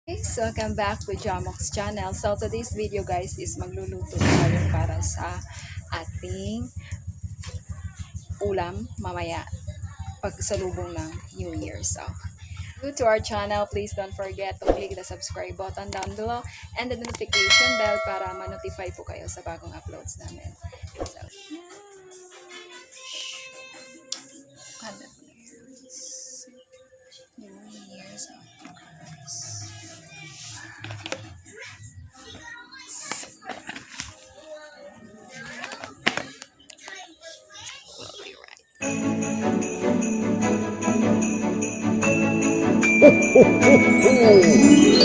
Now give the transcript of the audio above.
Guys, welcome back to Jamox channel. So today's video guys is magluluto tayo para sa ating ulam mamaya pagsalubong ng New Year. So new to our channel, please don't forget to click the subscribe button down below and the notification bell para ma-notify po kayo sa bagong uploads namin. So, New Year's Ho, ho, ho, ho.